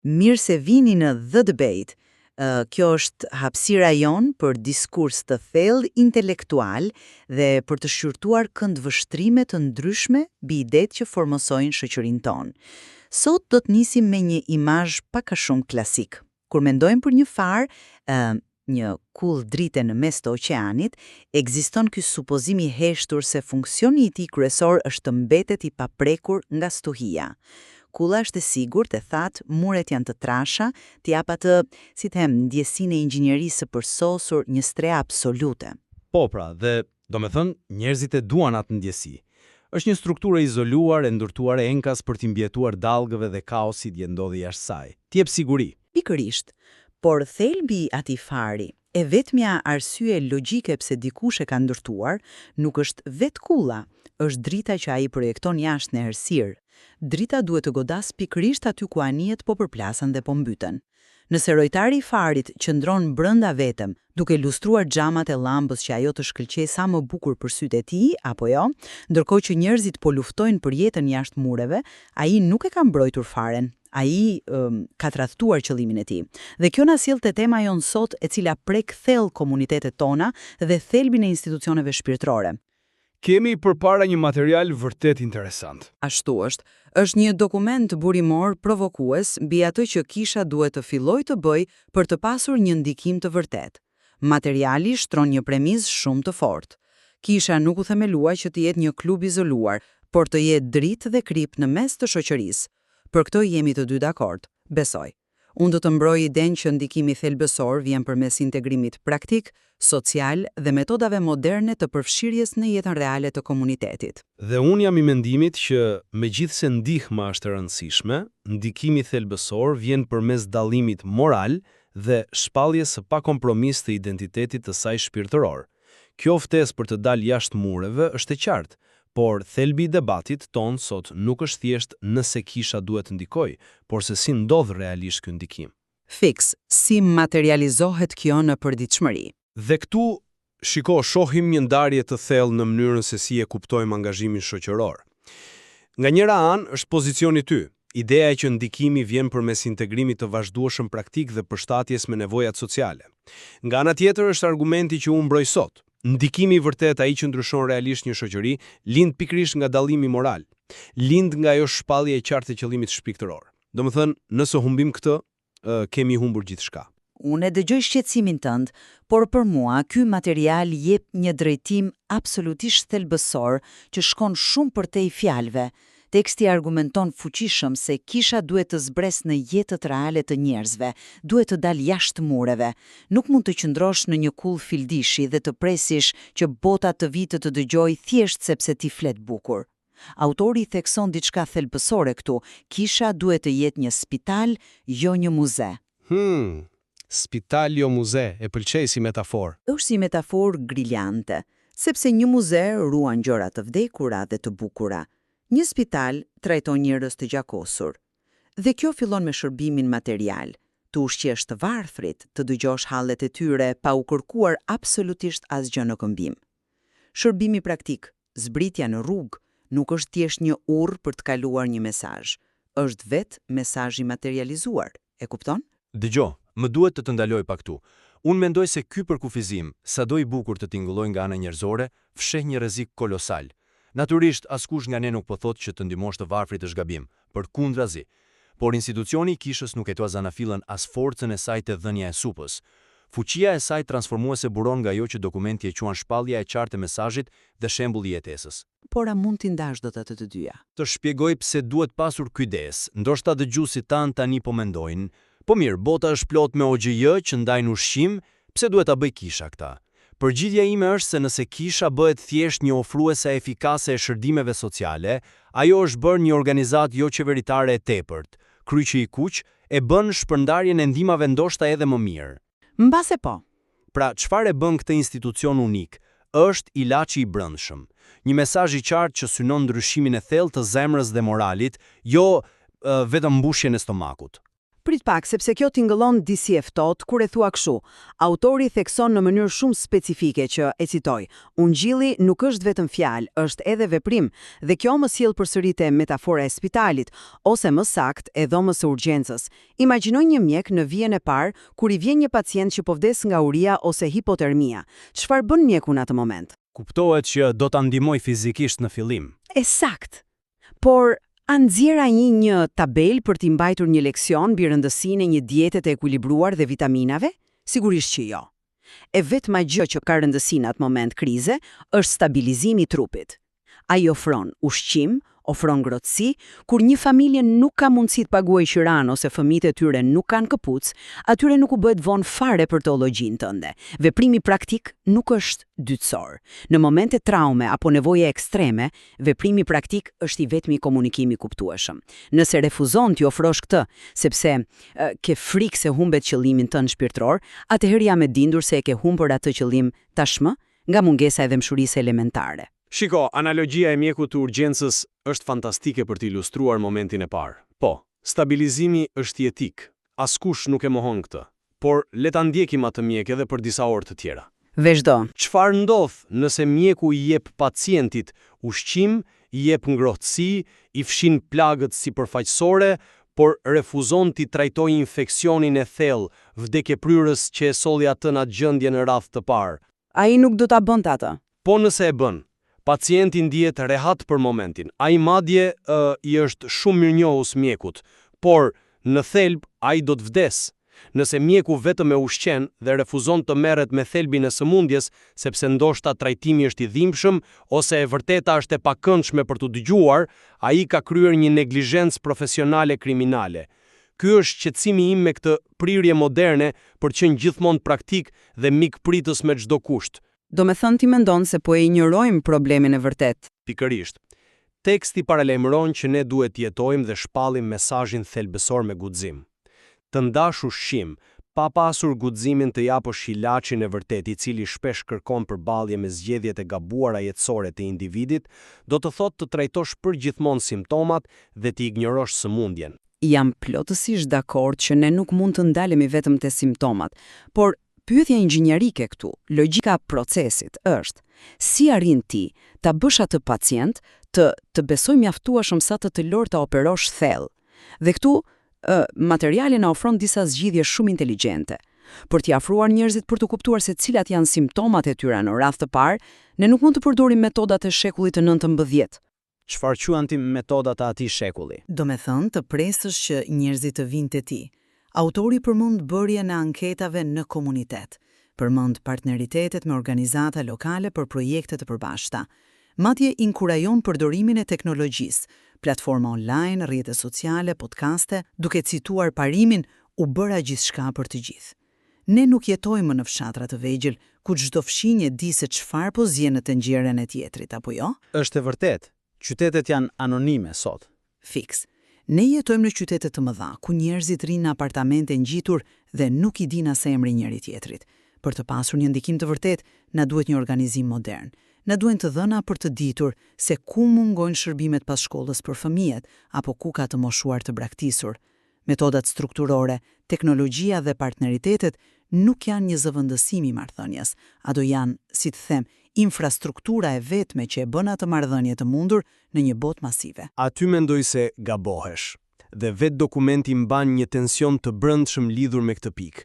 Mirë se vini në The Debate. Kjo është hapësira jon për diskurs të thellë intelektual dhe për të shqyrtuar këndvështrime të ndryshme mbi idetë që formosojnë shoqërinë tonë. Sot do të nisim me një imazh pak a shumë klasik. Kur mendojmë për një far, një kull drite në mes të oqeanit, ekziston ky supozim i heshtur se funksioni i tij kryesor është të mbetet i paprekur nga stuhia. Kulla është e sigurt, e thatë, muret janë të trasha, t'i jap atë, si them, ndjesinë e inxhinierisë së përsosur, një stre absolute. Po pra, dhe do me thënë, njerëzit e duan atë ndjesi. Është një strukturë izoluar e ndërtuar e enkas për t'i mbjetuar dallgëve dhe kaosit që ndodhi jashtë saj. T'i jep siguri. Pikërisht, por thelbi i atij fari, e vetmja arsye logjike pse dikush e ka ndërtuar, nuk është vetë kulla, është drita që ai projekton jashtë në errësirë. Drita duhet të godas pikërisht aty ku anijet po përplasen dhe po mbyten. Nëse rojtari i farit qëndron brenda vetëm, duke lustruar xhamat e llambës që ajo të shkëlqej sa më bukur për sytë e tij, apo jo, ndërkohë që njerëzit po luftojnë për jetën jashtë mureve, ai nuk e ka mbrojtur faren. Ai ka tradhtuar qëllimin e tij. Dhe kjo na sjell te tema jon sot, e cila prek thellë komunitetet tona dhe thelbin e institucioneve shpirtërore. Kemi përpara një material vërtet interesant. Ashtu është një dokument burimor provokues mbi atë që kisha duhet të fillojë të bëj për të pasur një ndikim të vërtet. Materiali shtron një premizë shumë të fortë. Kisha nuk u themelua që të jetë një klub izoluar, por të jetë dritë dhe krip në mes të shoqërisë. Për këto jemi të dy dakord, besoj. Unë do të mbroj idenë që ndikimi thelbësor vjen përmes integrimit praktik, social dhe metodave moderne të përfshirjes në jetën reale të komunitetit. Dhe unë jam i mendimit që megjithse ndihma është e rëndësishme, ndikimi thelbësor vjen përmes dallimit moral dhe shpalljes së pakompromis të identitetit të saj shpirtëror. Kjo ftesë për të dalë jashtë mureve është e qartë, por thelbi i debatit ton sot nuk është thjesht nëse kisha duhet të ndikoj, por se si ndodh realisht ky ndikim. Fiks, si materializohet kjo në përditshmëri. Dhe këtu, shohim një ndarje të thellë në mënyrën se si e kuptojmë angazhimin shoqëror. Nga njëra anë është pozicioni ty, ideja që ndikimi vjen përmes integrimit të vazhdueshëm praktik dhe përshtatjes me nevojat sociale. Nga ana tjetër është argumenti që unë mbroj sot. Ndikimi i vërtet, ai që ndryshon realisht një shoqëri, lind pikërisht nga dallimi moral. Lind nga ajo shpallje e qartë e qëllimit shpirtëror. Domethënë, nëse humbim këtë, kemi humbur gjithçka. Unë e dëgjoj shqetësimin tënd, por për mua ky material jep një drejtim absolutisht thelbësor që shkon shumë përtej fjalëve. Teksti argumenton fuqishëm se kisha duhet të zbres në jetët reale të njerëzve, duhet të dalë jashtë mureve. Nuk mund të qëndrosh në një kull fildishi dhe të presish që bota të vi të dëgjoj thjesht sepse ti flet bukur. Autori thekson diçka thelbësore këtu, kisha duhet të jetë një spital, jo një muze. Spital jo muze, e pëlqej si metaforë. Është si metaforë briljante, sepse një muze ruan gjëra të vdekura dhe të bukura. Një spital trajton njerëz të gjakosur. Dhe kjo fillon me shërbimin material. Të ushqesh të varfrit, të dëgjosh hallet e tyre pa u kërkuar absolutisht asgjë në këmbim. Shërbimi praktik, zbritja në rrugë, nuk është thjesht një urrë për të kaluar një mesazh. Është vetë mesazhi materializuar. E kupton? Dëgjoj, më duhet të ndaloj pak këtu. Unë mendoj se ky përkufizim, sado i bukur të tingëllojë nga ana njerëzore, fsheh një rrezik kolosal. Natyrisht, askush nga ne nuk po thotë që të ndihmosh të varfrit është gabim, përkundrazi. Por institucioni i kishës nuk e zanafillën as forcën e saj të dhënia e supës. Fuqia e saj transformuese buron nga ajo që dokumenti e quan shpallja e qartë e mesazhit dhe shembulli i jetesës. Por a mund t'i ndash dot ato të dyja? Të shpjegoj pse duhet pasur kujdes. Ndoshta dëgjuesit tan tani po mendojnë, po mirë, bota është plot me OGJ që ndajnë ushqim, pse duhet ta bëj kisha këtë? Përgjigja ime është se nëse kisha bëhet thjesht një ofruese efikase e shërbimeve sociale, ajo është bërë një organizatë jo qeveritare e tepërt. Kryqi i kuq e bën shpërndarjen e ndihmave ndoshta edhe më mirë. Mbase po. Pra, çfarë e bën këtë institucion unik? Është ilaçi i brendshëm. Një mesazh i qartë që synon ndryshimin e thellë të zemrës dhe moralit, jo vetëm mbushjen e stomakut. Prit pak, sepse kjo tingëllon disi e ftohtë kur e thua kështu. Autori thekson në mënyrë shumë specifike që, e citoj, ungjilli nuk është vetëm fjalë, është edhe veprim, dhe kjo më sjell përsërite metafora e spitalit, ose më sakt e dhomës së urgjencës. Imagjinoj një mjek në vijën e parë kur i vjen një pacient që po vdes nga uria ose hipotermia. Çfarë bën mjeku në atë moment? Kuptohet që do ta ndihmoj fizikisht në fillim. Sakt. Por a nxjerr ai një tabelë për t'i mbajtur një leksion mbi rëndësinë e një diete të ekuilibruar dhe vitaminave? Sigurisht që jo. E vetma gjë që ka rëndësi në atë moment krize është stabilizimi i trupit. Ai ofron ushqim, ofron ngrohtësi, kur një familje nuk ka mundësi të paguajë qiran ose fëmijët e tyre nuk kanë këpucë, atyre nuk u bëhet vonë fare për teologjinë tënde. Veprimi praktik nuk është dytësor. Në momente traume apo nevoje ekstreme, veprimi praktik është i vetmi komunikimi i kuptueshëm. Nëse refuzon t'i ofrosh këtë, sepse ke frikë se humbet qëllimin tënd shpirtëror, atëherë jam e dindur se e ke humbur atë qëllim tashmë nga mungesa e dëmshurisë elementare. Shiko, analogjia e mjekut të urgjencës është fantastike për të ilustruar momentin e parë. Po, stabilizimi është jetik. Askush nuk e mohon këtë. Por le ta ndjekim atë mjek edhe për disa orë të tjera. Vazhdo. Çfarë ndodh nëse mjeku i jep pacientit ushqim, i jep ngrohtësi, i fshin plagët sipërfaqësore, por refuzon t'i trajtojë infeksionin e thellë, vdekjepryrës që e solli atë në gjendje në radhë të parë? Ai nuk do ta bënte atë. Po nëse e bën, pacienti ndihet rehat për momentin. Ai madje i është shumë mirënjohës mjekut, por në thelb ai do të vdes. Nëse mjeku vetëm e ushqen dhe refuzon të merret me thelbin e sëmundjes, sepse ndoshta trajtimi është i dhimbshëm ose e vërteta është e pakëndshme për të dëgjuar, ai ka kryer një neglizhencë profesionale kriminale. Ky është shqetësimi im me këtë prirje moderne për të qenë gjithmonë praktik dhe mikpritës me çdo kusht. Do me thënë ti mendon se po e injorojmë problemin e vërtet. Pikërisht. Teksti paralajmëron që ne duhet të jetojmë dhe shpallim mesazhin thelbësor me guxim. Të ndash ushqim, pa pasur guximin të japësh ilaçin e vërtet i cili shpesh kërkon përballje me zgjedhjet e gabuara jetësore të individit, do të thotë të trajtosh përgjithmonë simptomat dhe të ignorosh sëmundjen. Jam plotësisht dakord që ne nuk mund të ndalemi vetëm te simptomat, por pyetja inxhinierike këtu, logjika e procesit është: si arrin ti ta bësh atë pacient të besoj mjaftueshëm sa të lor ta operosh thellë? Dhe këtu materiali na ofron disa zgjidhje shumë inteligjente. Për t'i afruar njerëzit për të kuptuar se cilat janë simptomat e tyre në radhë të parë, ne nuk mund të përdorim metodat e shekullit të 19. Çfarë quhen ti metodat e atij shekulli? Do me thënë të presësh që njerëzit të vinë te ti. Autori përmend bërjen e anketave në komunitet, përmend partneritetet me organizata lokale për projekte të përbashkëta. Madje inkurajon përdorimin e teknologjisë, platforma online, rrjete sociale, podcaste, duke cituar parimin "u bëra gjithçka për të gjithë". Ne nuk jetojmë në fshatra të vegjël ku çdo fshinje di se çfarë po zjen në tenxherën e tjetrit, apo jo? Është e vërtet. Qytetet janë anonime sot. Fiks. Ne jetojmë në qytete të mëdha, ku njerëzit rrinë në apartamente ngjitur dhe nuk i dinë as emri njëri tjetrit. Për të pasur një ndikim të vërtet, na duhet një organizim modern. Na duhen të dhëna për të ditur se ku mungojnë shërbimet pas shkollës për fëmijët, apo ku ka të moshuar të braktisur. Metodat strukturore, teknologjia dhe partneritetet nuk janë një zëvendësim i marrëdhënies, ato janë, si të them, infrastruktura e vetme që e bën atë marrëdhënie të mundur në një botë masive. Aty mendoj se gabohesh. Dhe vetë dokumenti mban një tension të brendshëm lidhur me këtë pikë.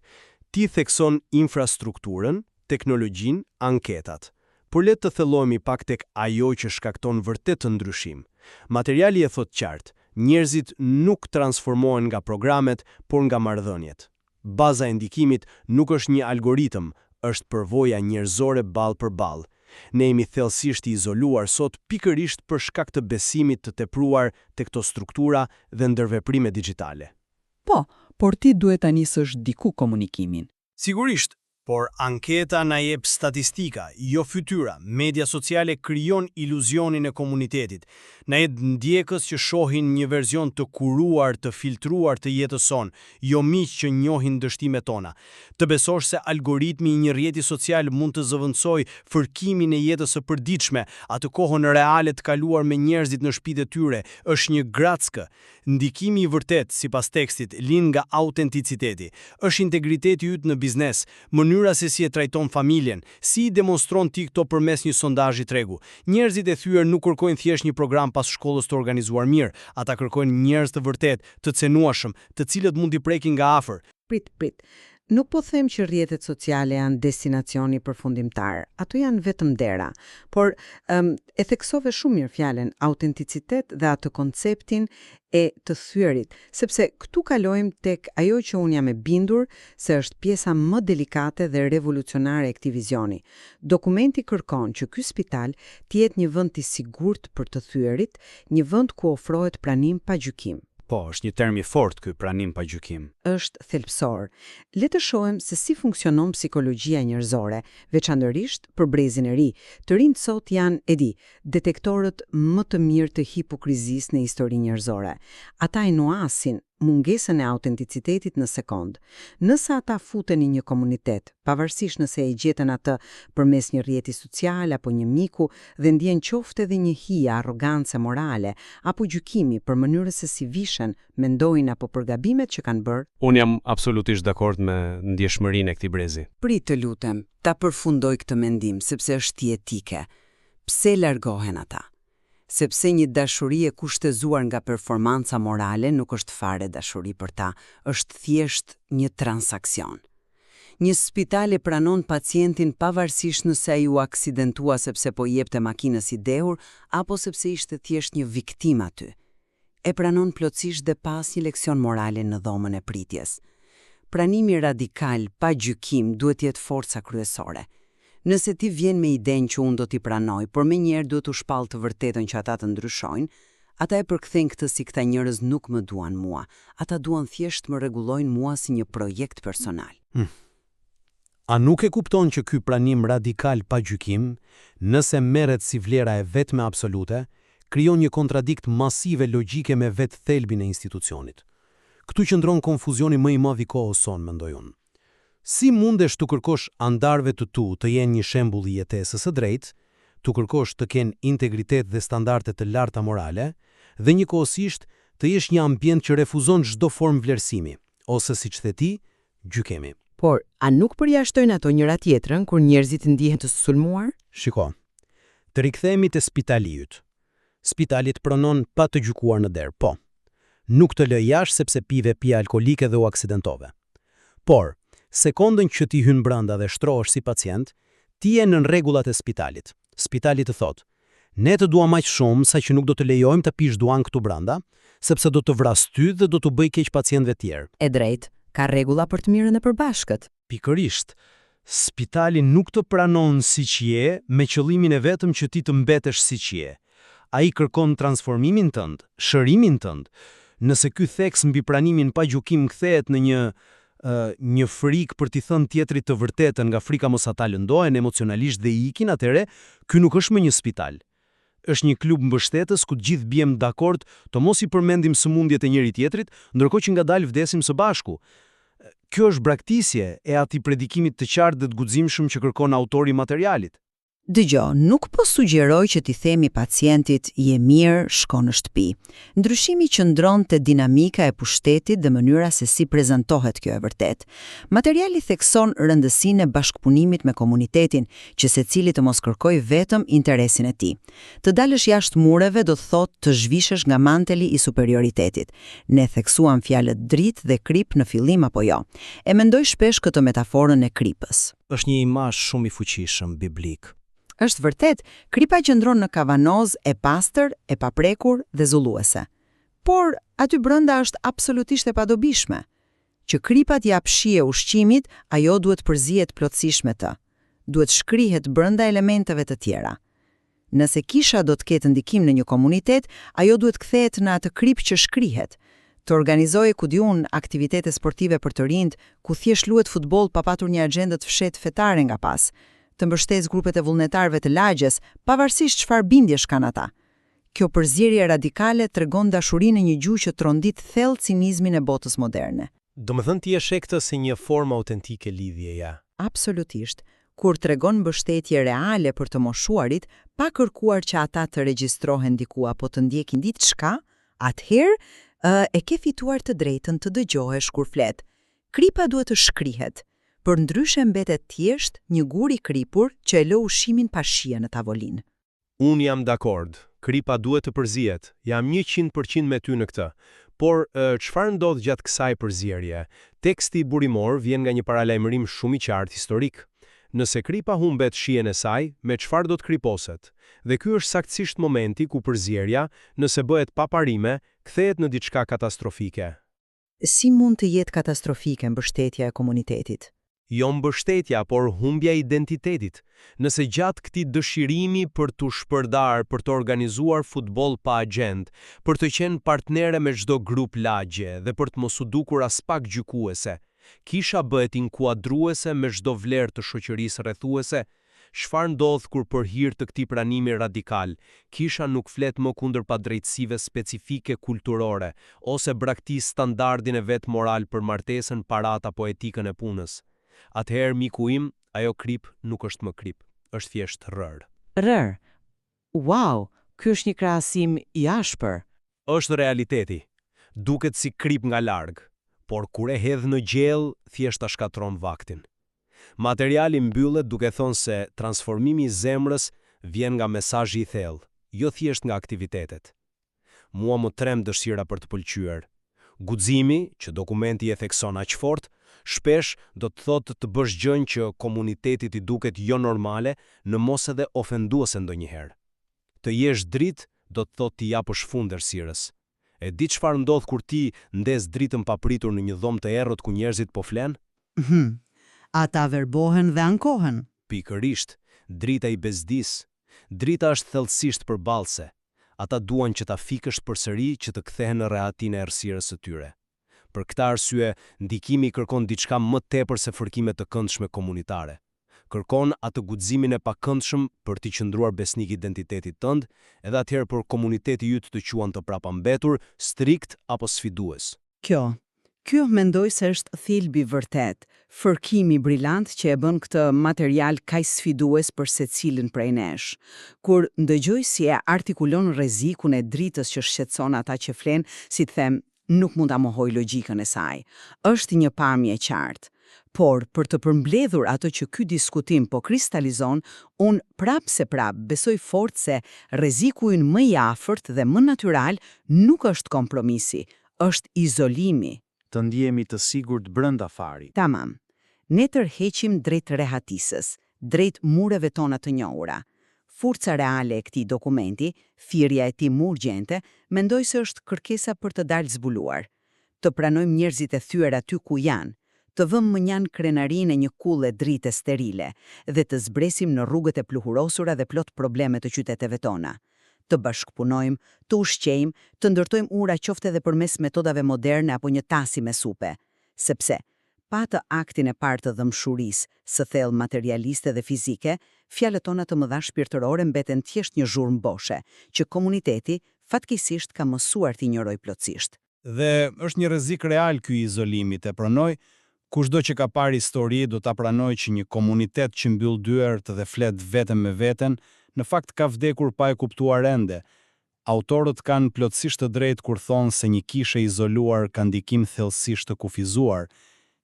Ti thekson infrastrukturën, teknologjinë, anketat. Por le të thellohemi pak tek ajo që shkakton vërtet të ndryshim. Materiali e thot qartë, njerëzit nuk transformohen nga programet, por nga marrëdhëniet. Baza e ndikimit nuk është një algoritëm, është përvoja njerëzore ballë për ballë. Ne jemi thellësisht i izoluar sot pikërisht për shkak të besimit të tepruar tek këto struktura dhe ndërveprime digjitale. Po, por ti duhet ta nisësh diku komunikimin. Sigurisht, por anketa na jep statistika, jo fytyra. Media sociale krijon iluzionin e komunitetit. Na jep ndjekës që shohin një version të kuruar, të filtruar të jetës son, jo miq që njohin dështimet tona. Të besosh se algoritmi i një rrjeti social mund të zëvendësoj fërkimin e jetës së përditshme, atë kohën reale të kaluar me njerëzit në shtëpitë e tyre, është një grackë. Ndikimi i vërtet, sipas tekstit, lind nga autenticiteti. Është integriteti yt në biznes, mënyra se si e trajton familjen, si i demonstron ti këto përmes një sondazhi tregu. Njerëzit e thyer nuk kërkojnë thjesht një program pas shkollës të organizuar mirë, ata kërkojnë njerëz të vërtet, të cenueshëm, të cilët mund t'i prekin nga afër. Prit. Nuk po them që rrjetet sociale janë destinacioni përfundimtar. Ato janë vetëm dera. Por e theksove shumë mirë fjalën autenticitet dhe atë konceptin e të thyerit, sepse këtu kalojmë tek ajo që unë jam e bindur se është pjesa më delikate dhe revolucionare e këtij vizioni. Dokumenti kërkon që ky spital të jetë një vend i sigurt për të thyerit, një vend ku ofrohet pranim pa gjykim. Po, është një term i fortë ky pranim pa gjykim. Është thelbësor. Le të shohim se si funksionon psikologjia njerëzore, veçanërisht për brezin e ri. Të rinjt sot janë, detektorët më të mirë të hipokrizisë në historinë njerëzore. Ata e nuasin mungesën e autenticitetit në sekond. Nëse ata futen në një komunitet, pavarësisht nëse e gjetën atë përmes një rrjeti social apo një miku dhe ndjen qoftë edhe një hije, arrogancë morale apo gjykimi për mënyrën se si vishen, mendojnë apo për gabimet që kanë bërë. Unë jam absolutisht dakord me ndjeshmërinë e këtij brezi. Prit të lutem, ta përfundoj këtë mendim sepse është etike. Pse largohen ata? Sepse një dashuri e kushtëzuar nga performanca morale nuk është fare dashuri për ta, është thjesht një transakcion. Një spital e pranon pacientin pavarësisht nëse ai u aksidentua sepse po jepte makinës i dehur apo sepse ishte thjesht një viktim aty. E pranon plotësisht dhe pas një leksion morale në dhomën e pritjes. Pranimi radikal pa gjykim duhet jetë forca kryesore. Nëse ti vjen me idenë që unë do t'i pranoj, por menjëherë duhet u shpall të vërtetën që ata të ndryshojnë, ata e përkthejnë këtë si këta njerëz nuk më duan mua. Ata duan thjesht më rregullojnë mua si një projekt personal. A nuk e kupton që ky pranim radikal pa gjykim, nëse merret si vlera e vetme absolute, krijon një kontradikt masive logjike me vetë thelbin e institucionit. Këtu qëndron konfuzioni më i madh i kohës son, mendoj unë. Si mundesh të kërkosh andarëve të tu të jenë një shembull i jetesës së drejtë, të kërkosh të kenë integritet dhe standarde të larta morale, dhe njëkohësisht të jesh një ambient që refuzon çdo formë vlerësimi, ose siç the ti, gjykimi. Por, a nuk përjashtojnë ato njëra tjetrën kur njerëzit ndihen të sulmuar? Shiko, të rikthehemi te spitali yt. Spitali të pranon pa të gjykuar në derë, po. Nuk të lë jashtë sepse pive pije alkolike dhe u aksidentove. Por, sekondën që ti hyn brenda dhe shtrohesh si pacient, ti je në rregullat e spitalit. Spitali të thotë: "Ne të duam aq shumë sa që nuk do të lejojmë të pish duan këtu brenda, sepse do të vras ty dhe do të bëj keq pacientëve tjerë." E drejt, ka rregulla për të mirën e përbashkët. Pikërisht. Spitali nuk të pranon siç je me qëllimin e vetëm që ti të mbetesh siç je. Ai kërkon transformimin tënd, shërimin tënd. Nëse ky theks mbi pranimin pa gjykim kthehet në një frikë për t'i thënë tjetrit të vërtetën nga frika mos ata lëndohen emocionalisht dhe ikin, atëre, ky nuk është më një spital. Është një klub mbështetës ku të gjithë biem dakord të mos i përmendim sëmundjet e njëri tjetrit, ndërkohë që ngadalë vdesim së bashku. Kjo është braktisje e atij predikimit të qartë dhe të guximshëm që kërkon autori i materialit. Dëgjoj, nuk po sugjeroj që t'i themi pacientit je mirë, shko në shtëpi. Ndryshimi qëndron te dinamika e pushtetit dhe mënyra se si prezantohet kjo e vërtet. Materiali thekson rëndësinë e bashkëpunimit me komunitetin, që secili të mos kërkojë vetëm interesin e tij. Të dalësh jashtë mureve do të thotë të zhvishesh nga manteli i superioritetit. Ne theksuam fjalët dritë dhe krip në fillim apo jo. E mendoj shpesh këtë metaforën e kripës. Është një imazh shumë i fuqishëm biblik. Është vërtet, kripa qëndron në kavanoz e pastër, e paprekur dhe zulluese. Por, aty brenda është absolutisht e padobishme. Që kripat jap shije ushqimit, ajo duhet përzihet plotësisht me të. Duhet shkrihet brenda elementeve të tjera. Nëse kisha do të ketë ndikim në një komunitet, ajo duhet kthehet në atë krip që shkrihet. Të organizojë ku diun aktivitete sportive për të rinjt, ku thjesht luhet futboll pa patur një agjendë të fshehtë fetare nga pas. Të mbështesë grupet e vullnetarëve të lagjes, pavarësisht çfarë bindjesh kanë ata. Kjo përzierje radikale tregon dashurinë në një gjuhë që trondit thellë cinizmin e botës moderne. Domethënë ti e sheh këtë si një formë autentike lidhjeja. Absolutisht. Kur tregon mbështetje reale për të moshuarit, pa kërkuar që ata të regjistrohen diku apo të ndjekin diçka, atëherë e ke fituar të drejtën të dëgjohesh kur flet. Kripa duhet të shkrihet. Përndryshe mbetet thjesht një gur i kripur që e lë ushimin pa shije në tavolinë. Unë jam dakord. Kripa duhet të përzihet. Jam 100% me ty në këtë. Por çfarë ndodh gjatë kësaj përzierje? Teksti burimor vjen nga një paralajmërim shumë i qartë historik. Nëse kripa humbet shijen e saj, me çfarë do të kriposet? Dhe ky është saktësisht momenti ku përzierja, nëse bëhet pa parime, kthehet në diçka katastrofike. Si mund të jetë katastrofike mbështetja e komunitetit? Jo mbështetja, por humbja e identitetit. Nëse gjatë këtij dëshirimi për të shpërdar, për të organizuar futboll pa agjend, për të qenë partnere me çdo grup lagje dhe për të mos u dukur as pak gjykuese, kisha bëhet inkuadruese me çdo vlerë të shoqërisë rrethuese. Çfarë ndodh kur për hir të këtij pranimi radikal, kisha nuk flet më kundër padrejtësive specifike kulturore, ose braktis standardin e vet moral për martesën, parat apo etikën e punës. Atëherë, miku im, ajo krip nuk është më krip, është thjesht rër. Rër. Wow, ky është një krahasim i ashpër. Është realiteti. Duket si krip nga larg, por kur e hedh në gjell, thjesht ta shkatron vaktin. Materiali mbyllet duke thonë se transformimi i zemrës vjen nga mesazhi i thellë, jo thjesht nga aktivitetet. Mua më trem dëshira për të pëlqyer. Guximi, që dokumenti e thekson aq fort, shpesh do të thotë të bësh gjën që komunitetit i duket jo normale, në mos edhe ofenduese ndonjëherë. Të jesh dritë do të thotë t'i japësh fund errësirës. E di çfarë ndodh kur ti ndes dritën papritur në një dhomë të errët ku njerëzit po flen? Ata verbohen dhe ankohen. Pikërisht, drita i bezdis. Drita është thellësisht përballëse. Ata duan që ta fikësh përsëri që të kthehen në rehatin e errësirës së tyre. Për këtë arsye, ndikimi kërkon diçka më tepër se fërkime të këndshme komunitare. Kërkon atë guximin e pakëndshëm për t'i qëndruar besnik identitetit tënd, edhe atëherë për komuniteti yt të quan të prapambetur, strikt apo sfidues. Kjo mendoj se është thelbi vërtet, fërkimi brillant që e bën këtë material kaq sfidues për secilin prej nesh. Kur ndëgjoj si e artikulon rrezikun e dritës që shqetëson ata që flen, si të them, nuk mund ta mohoj logjikën e saj. Është një pamje e qartë. Por për të përmbledhur ato që ky diskutim po kristalizon, unë prap besoj fort se rreziku ynë më i afërt dhe më natyral nuk është kompromisi, është izolimi. Të ndjehemi të sigurt brenda farit. Tamam. Ne tërheqim drejt rehatisës, drejt mureve tona të njohura. Forca reale e këtij dokumenti, thirrja e tij më urgjente, mendoj se është kërkesa për të dalë zbuluar. Të pranojmë njerëzit e thyer aty ku janë, të vëmë mënjan krenarinë e një kulle drite sterile dhe të zbresim në rrugët e pluhurosura dhe plot probleme të qyteteve tona. Të bashkëpunojmë, të ushqejmë, të ndërtojmë ura qofte edhe përmes metodave moderne apo një tasi me supe. Sepse, pa të aktin e parë të dëmshurisë, së thellë materialiste dhe fizike, fjalët tona të mëdha shpirtërore mbeten thjesht një zhurmë boshe, që komuniteti fatkeqësisht ka mësuar të injorojë plotësisht. Dhe është një rrezik real ky i izolimit, e pranoj. Kushdo që ka parë histori do ta pranojë që një komunitet që mbyll dyert dhe flet vetëm me veten, në fakt ka vdekur pa e kuptuar ende. Autorët kanë plotësisht të drejtë kur thonë se një kishë izoluar ka ndikim thellësisht të kufizuar,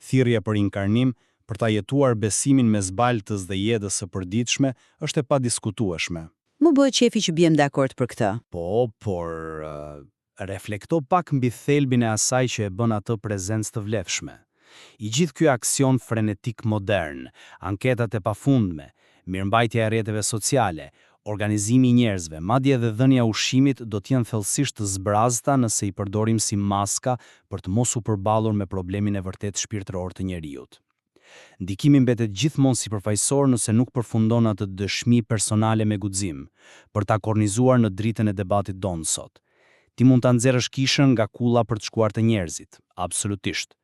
thirrje për inkarnim, për ta jetuar besimin mes baltës dhe jetës së përditshme, është e padiskutueshme. Më bëhet qefi që bjem dakord për këtë. Po, por reflekto pak mbi thelbin e asaj që e bën atë prezencë të vlefshme. I gjithë ky aksion frenetik modern, anketat e pafundme, mirëmbajtja e rrjeteve sociale, organizimi i njerëzve, madje edhe dhënia ushqimit do të jenë thellësisht të zbrazta nëse i përdorim si maska për të mos u përballur me problemin e vërtet shpirtëror të njerëzit. Ndikimi mbetet gjithmonë sipërfaqësor nëse nuk përfundon atë dëshmi personale me guxim, për ta kornizuar në dritën e debatit tonë sot. Ti mund ta nxjerrësh kishën nga kulla për të shkuar te njerëzit, absolutisht.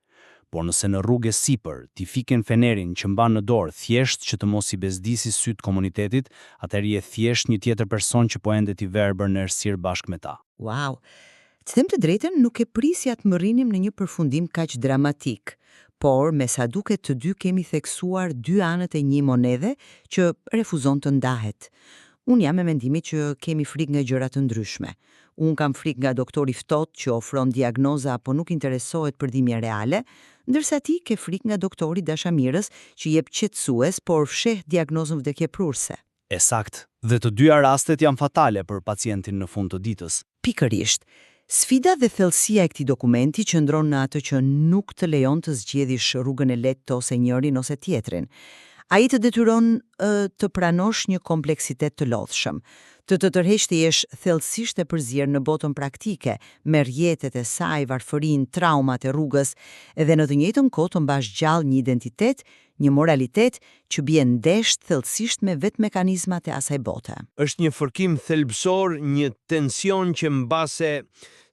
Por nëse në rrugë sipër ti fiken fenerin që mban në dorë thjesht që të mos i bezdisi syt komunitetit, atëherë je thjesht një tjetër person që po ende ti verbër në errësirë bashkë me ta. Wow! Të them të drejtën, nuk e prisja të më rrinim në një përfundim kaq dramatik, por me sa duket të dy kemi theksuar dy anët e një monedhe që refuzon të ndahet. Unë jam me mendimin që kemi frikë nga gjëra të ndryshme. Unë kam frikë nga doktori ftohtë që ofron diagnoza apo nuk interesohet për dhimbje reale, ndërsa ti ke frikë nga doktori dashamirës që jep qetësues por fsheh diagnozën vdekjeprurse. E sakt, dhe të dyja rastet janë fatale për pacientin në fund të ditës. Pikërisht. Sfida dhe thellësia e këtij dokumenti qëndron në atë që nuk të lejon të zgjedhësh rrugën e lehtë ose njërin ose tjetrin. Ai të detyron të pranosh një kompleksitet të lodhshëm, të tërheq të jesh thellësisht e përzier në botën praktike, me rrjetet e saj, varfërinë, traumat e rrugës, edhe në të njëjtën kohë të mbash gjallë një identitet, një moralitet që bie ndesh thellësisht me vetë mekanizmat e asaj bote. Është një fërkim thelbësor, një tension që mbase,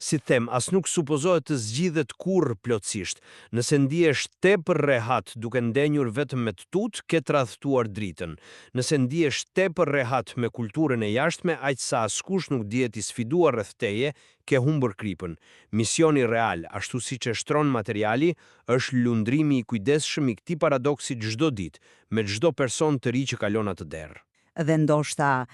si them, as nuk supozohet të zgjidhet kurrë plotësisht. Nëse ndihesh tepër rehat duke ndenjur vetëm me të tut, ke tradhtuar dritën. Nëse ndihesh tepër rehat me kulturën e jashtme, aq sa askush nuk dihet i sfiduar rreth teje, ke humbur kripën. Misioni real, ashtu siç e shtron materiali, është lundrimi i kujdesshëm i këtij paradoksi çdo ditë, me çdo person të ri që kalon atë derë. Dhe ndoshta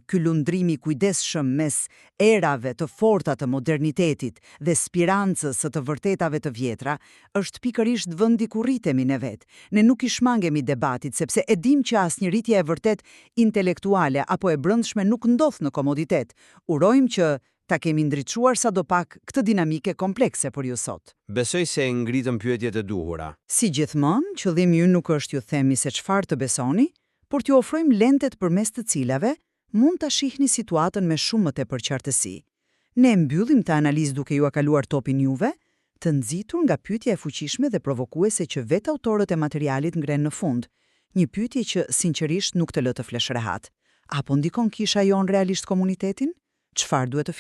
ky lundrimi kujdesshëm mes erave të forta të modernitetit dhe spirancës së të vërtetave të vjetra është pikërisht vendi ku rritemi ne vet. Ne nuk i shmangemi debatit sepse e dim që asnjë rritje e vërtet intelektuale apo e brendshme nuk ndodh në komoditet. Urojmë që ta kemi ndriçuar sadopak këtë dinamike komplekse për ju sot. Besoj se ngritëm pyetjet e duhura. Si gjithmonë, qëllimi ynë nuk është ju themi se çfarë të besoni, por t'ju ofrojmë lentet përmes të cilave mund ta shihni situatën me shumë më tepër qartësi. Ne mbyllim të analizë duke ju kaluar topin juve, të nxitur nga pyetja e fuqishme dhe provokuese që vetë autorët e materialit ngrenë në fund, një pyetje që sinqerisht nuk të lë të flesh rehat. Apo ndikon kisha jon realisht komunitetin? Çfarë duhet të